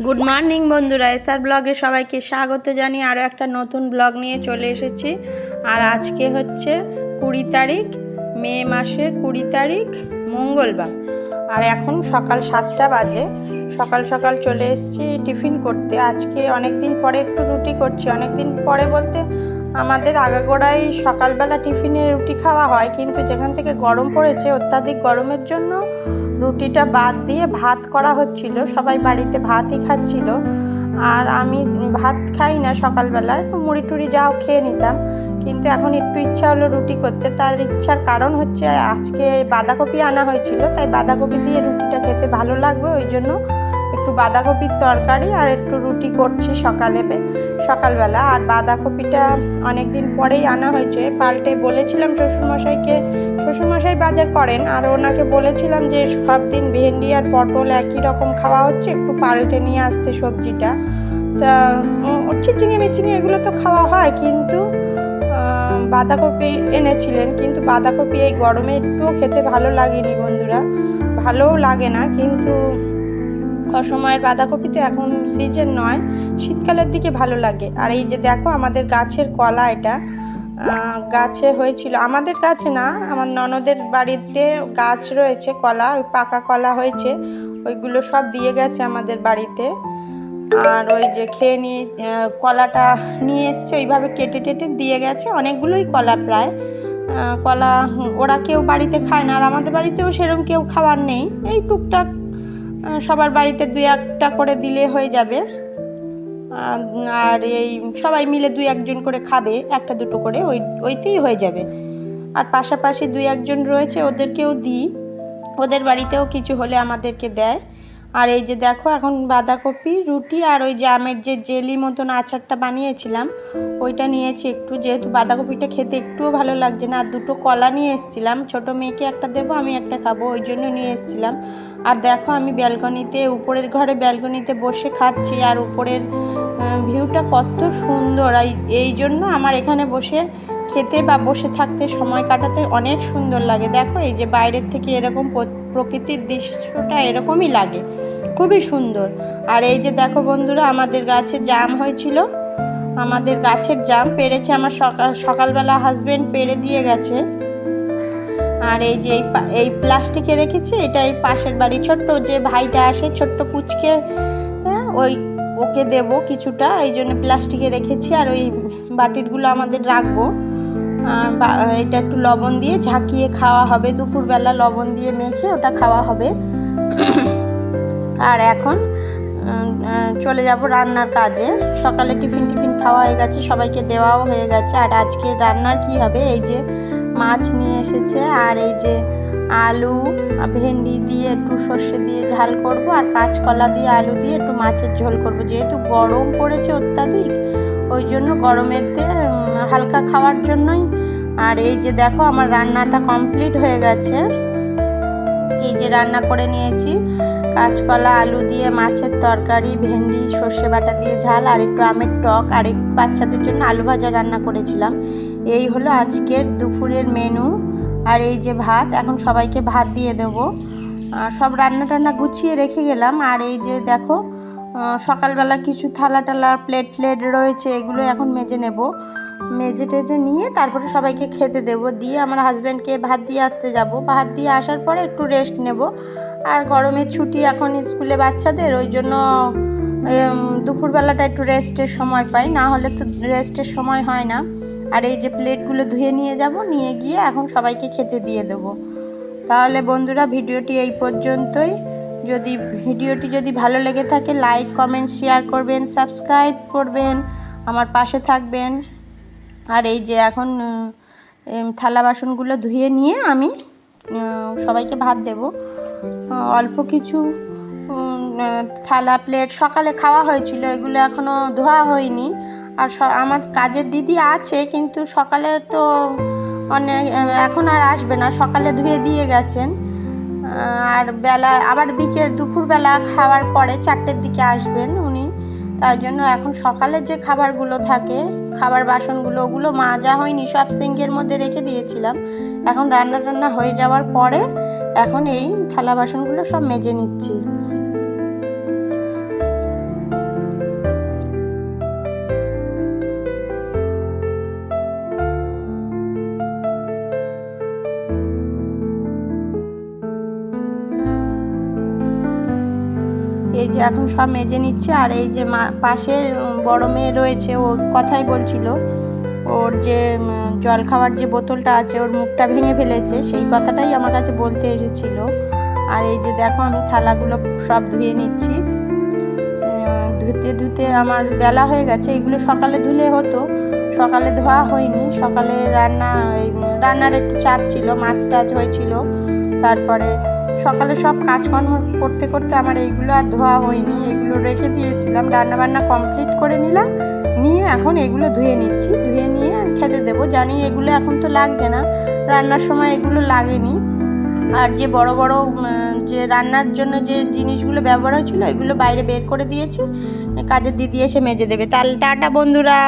Good morning বন্ধুরা, SR ব্লগে সবাইকে স্বাগত জানিয়ে আরও একটা নতুন ব্লগ নিয়ে চলে এসেছি। আর আজকে হচ্ছে 20 তারিখ, মে মাসের 20 তারিখ, মঙ্গলবার। আর এখন সকাল 7টা বাজে। সকাল সকাল চলে এসেছি টিফিন করতে। আজকে অনেক দিন পরে একটু রুটি করছি। অনেক দিন পরে বলতে আমাদের আগাগোড়াই সকালবেলা টিফিনে রুটি খাওয়া হয়, কিন্তু যেখান থেকে গরম পড়েছে, অত্যাধিক গরমের জন্য রুটিটা বাদ দিয়ে ভাত করা হচ্ছিল। সবাই বাড়িতে ভাতই খাচ্ছিল, আর আমি ভাত খাই না সকালবেলা, একটু মুড়ি টুড়ি যাও খেয়ে নিতাম। কিন্তু এখন একটু ইচ্ছা হলো রুটি করতে। তার ইচ্ছার কারণ হচ্ছে আজকে বাঁধাকপি আনা হয়েছিল, তাই বাঁধাকপি দিয়ে রুটিটা খেতে ভালো লাগবে, ওই জন্য একটু বাঁধাকপির তরকারি আর একটু রুটি করছি সকালবেলা। আর বাঁধাকপিটা অনেক দিন পরেই আনা হয়েছে। পাল্টে বলেছিলাম শ্বশুরমশাইকে, শ্বশুরমশাই বাজার করেন, আর ওনাকে বলেছিলাম যে সব দিন ভেন্ডি আর পটল একই রকম খাওয়া হচ্ছে, একটু পাল্টে নিয়ে আসতে সবজিটা। তা চিচিঙে মিচিঙে এগুলো তো খাওয়া হয়, কিন্তু বাঁধাকপি এনেছিলেন। কিন্তু বাঁধাকপি এই গরমে একটুও খেতে ভালো লাগেনি বন্ধুরা, ভালোও লাগে না। কিন্তু অসময়ের বাঁধাকপি তো এখন সিজন নয়, শীতকালের দিকে ভালো লাগে। আর এই যে দেখো আমাদের গাছের কলা, এটা গাছে হয়েছিল, আমাদের গাছে না, আমার ননদের বাড়িতে গাছ রয়েছে কলা, ওই পাকা কলা হয়েছে, ওইগুলো সব দিয়ে গেছে আমাদের বাড়িতে। আর ওই যে খেয়ে নিয়ে কলাটা নিয়ে এসছে, ওইভাবে কেটে টেটে দিয়ে গেছে, অনেকগুলোই কলা প্রায়। কলা ওরা কেউ বাড়িতে খায় না, আর আমাদের বাড়িতেও সেরকম কেউ খাওয়ার নেই। এই টুকটাক সবার বাড়িতে 2-1টা করে দিলে হয়ে যাবে। আর এই সবাই মিলে 2-1 জন করে খাবে, 1-2টো করে, ওইতেই হয়ে যাবে। আর পাশাপাশি 2-1 জন রয়েছে, ওদেরকেও দিই, ওদের বাড়িতেও কিছু হলে আমাদেরকে দেয়। আর এই যে দেখো এখন বাঁধাকপি, রুটি আর ওই যে আমের যে জেলি মতন আচারটা বানিয়েছিলাম ওইটা নিয়েছি একটু, যেহেতু বাঁধাকপিটা খেতে একটুও ভালো লাগছে না। আর 2টো কলা নিয়ে এসেছিলাম, ছোটো মেয়েকে একটা দেবো, আমি একটা খাবো, ওই জন্য নিয়ে এসেছিলাম। আর দেখো আমি ব্যালকনিতে, উপরের ঘরে ব্যালকনিতে বসে খাচ্ছি, আর উপরের ভিউটা কত সুন্দর। এই জন্য আমার এখানে বসে খেতে বা বসে থাকতে, সময় কাটাতে অনেক সুন্দর লাগে। দেখো এই যে বাইরের থেকে এরকম প্রকৃতির দৃশ্যটা এরকমই লাগে, খুবই সুন্দর। আর এই যে দেখো বন্ধুরা, আমাদের গাছে জাম হয়েছিল, আমাদের গাছের জাম পেড়েছে আমার সকালবেলা হাজবেন্ড পেড়ে দিয়ে গেছে। আর এই যে এই প্লাস্টিকে রেখেছি, এটা এই পাশের বাড়ি ছোট্ট যে ভাইটা আসে, ছোট্ট পুচকে, ওকে দেব কিছুটা, এই জন্য প্লাস্টিকে রেখেছি। আর ওই বাটিরগুলো আমাদের রাখবো। এটা একটু লবণ দিয়ে ঝাঁকিয়ে খাওয়া হবে, দুপুরবেলা লবণ দিয়ে মেখে ওটা খাওয়া হবে। আর এখন চলে যাব রান্নার কাজে। সকালে টিফিন খাওয়া হয়ে গেছে, সবাইকে দেওয়াও হয়ে গেছে। আর আজকে রান্নার কি হবে, এই যে মাছ নিয়ে এসেছে, আর এই যে আলু ভেন্ডি দিয়ে একটু সর্ষে দিয়ে ঝাল করব, আর কাঁচকলা দিয়ে আলু দিয়ে একটু মাছের ঝোল করব। যেহেতু গরম পড়েছে অত্যাধিক, ওই জন্য গরমের হালকা খাওয়ার জন্যই। আর এই যে দেখো আমার রান্নাটা কমপ্লিট হয়ে গেছে। এই যে রান্না করে নিয়েছি, কাঁচকলা আলু দিয়ে মাছের তরকারি, ভেন্ডি সর্ষে বাটা দিয়ে ঝাল, আর একটু আমের টক, আর একটু বাচ্চাদের জন্য আলু ভাজা রান্না করেছিলাম। এই হলো আজকের দুপুরের মেনু। আর এই যে ভাত, এখন সবাইকে ভাত দিয়ে দেবো। সব রান্না টান্না গুছিয়ে রেখে গেলাম। আর এই যে দেখো সকালবেলা কিছু থালা টালা প্লেট রয়েছে, এগুলো এখন মেজে নেব, মেজে টেজে নিয়ে তারপরে সবাইকে খেতে দেবো। দিয়ে আমার হাজব্যান্ডকে ভাত দিয়ে আসতে যাব, ভাত দিয়ে আসার পরে একটু রেস্ট নেব। আর গরমের ছুটি এখন স্কুলে বাচ্চাদের, ওই জন্য দুপুরবেলাটা একটু রেস্টের সময় পাই, না হলে তো রেস্টের সময় হয় না। আর এই যে প্লেটগুলো ধুয়ে নিয়ে যাব, নিয়ে গিয়ে এখন সবাইকে খেতে দিয়ে দেবো। তাহলে বন্ধুরা ভিডিওটি এই পর্যন্তই। ভিডিওটি যদি ভালো লেগে থাকে, লাইক কমেন্ট শেয়ার করবেন, সাবস্ক্রাইব করবেন, আমার পাশে থাকবেন। আর এই যে এখন থালা বাসনগুলো ধুয়ে নিয়ে আমি সবাইকে ভাত দেব। অল্প কিছু থালা প্লেট সকালে খাওয়া হয়েছিল, এগুলো এখনও ধোয়া হয়নি। আর আমার কাজের দিদি আছে, কিন্তু সকালে তো এখন আর আসবে না, সকালে ধুয়ে দিয়ে গেছেন। আর আবার দুপুরবেলা খাওয়ার পরে 4টের দিকে আসবেন উনি, তাই জন্য এখন সকালে যে খাবারগুলো থাকে, খাবার বাসনগুলো, ওগুলো মাজা হয়নি, সব সিঙ্কের মধ্যে রেখে দিয়েছিলাম। এখন রান্না হয়ে যাওয়ার পরে এখন এই থালা বাসনগুলো সব মেজে নিচ্ছি। যে এখন সব মেজে নিচ্ছে। আর এই যে পাশে বড় মেয়ে রয়েছে, ও কথাই বলছিল, ওর যে জল খাওয়ার যে বোতলটা আছে ওর মুখটা ভেঙে ফেলেছে, সেই কথাটাই আমার কাছে বলতে এসেছিল। আর এই যে দেখো আমি থালাগুলো সব ধুয়ে নিচ্ছি। ধুতে ধুতে আমার বেলা হয়ে গেছে। এগুলো সকালে ধুলে হতো, সকালে ধোয়া হয়নি। সকালে রান্নার একটু চাপ ছিল, মাছ টাছ হয়েছিল। তারপরে সকালে সব কাজকর্ম করতে করতে আমার এইগুলো আর ধোয়া হয়নি, এগুলো রেখে দিয়েছিলাম। রান্নাবান্না কমপ্লিট করে নিলাম, নিয়ে এখন এগুলো ধুয়ে নিচ্ছি। ধুয়ে নিয়ে খেতে দেবো। জানি এগুলো এখন তো লাগছে না, রান্নার সময় এগুলো লাগেনি। আর যে বড় বড় যে রান্নার জন্য যে জিনিসগুলো ব্যবহার হয়েছিল এগুলো বাইরে বের করে দিয়েছি, কাজের দিদি এসে মেজে দেবে। তাহলে টাটা বন্ধুরা।